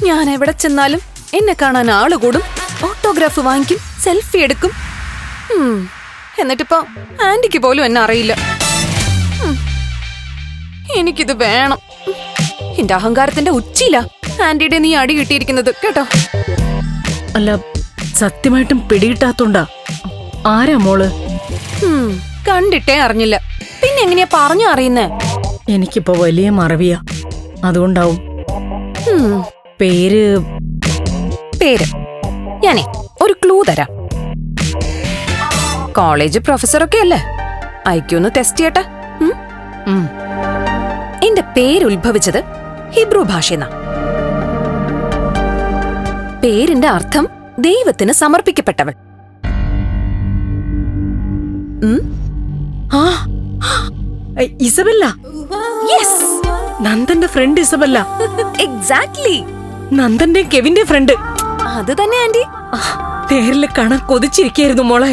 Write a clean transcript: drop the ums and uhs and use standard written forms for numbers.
ഞാൻ എവിടെ ചെന്നാലും എന്നെ കാണാൻ ആള് കൂടും, ഓട്ടോഗ്രാഫ് വാങ്ങിക്കും, സെൽഫി എടുക്കും. എന്നിട്ടിപ്പോ ആന്റിക്ക് പോലും എന്നെ അറിയില്ല. എനിക്കിത് വേണം. എന്റെ അഹങ്കാരത്തിന്റെ ഉച്ചിയില ആന്റിയുടെ നീ അടി കിട്ടിയിരിക്കുന്നത് കേട്ടോ. അല്ല, സത്യമായിട്ടും പിടികിട്ടാത്തോണ്ടാ. ആരാ മോള്? കണ്ടിട്ടേ അറിഞ്ഞില്ല, പിന്നെ എങ്ങനെയാ പറഞ്ഞു അറിയുന്നേ? എനിക്കിപ്പോ വലിയ മറവിയാ, അതുകൊണ്ടാവും. പേര് ഞാനേ ഒരു ക്ലൂ തരാം. കോളേജ് പ്രൊഫസറൊക്കെ അല്ലേ, ഐക്യൊന്ന് ടെസ്റ്റ് ചെയ്യട്ടെ. എന്റെ പേര് ഉത്ഭവിച്ചത് ഹിബ്രു ഭാഷയെന്നാ. പേരിന്റെ അർത്ഥം ദൈവത്തിന് സമർപ്പിക്കപ്പെട്ടവൾ. ഇസബല്ല. യെസ്, നന്ദന്റെ ഫ്രണ്ട് ഇസബല്ല. എക്സാക്ട്ലി, നന്ദന്റെ കെവിന്റെ ഫ്രണ്ട്. അത് തന്നെ ആന്റി. നേരില് കാണാൻ കൊതിച്ചിരിക്കായിരുന്നു മോളെ.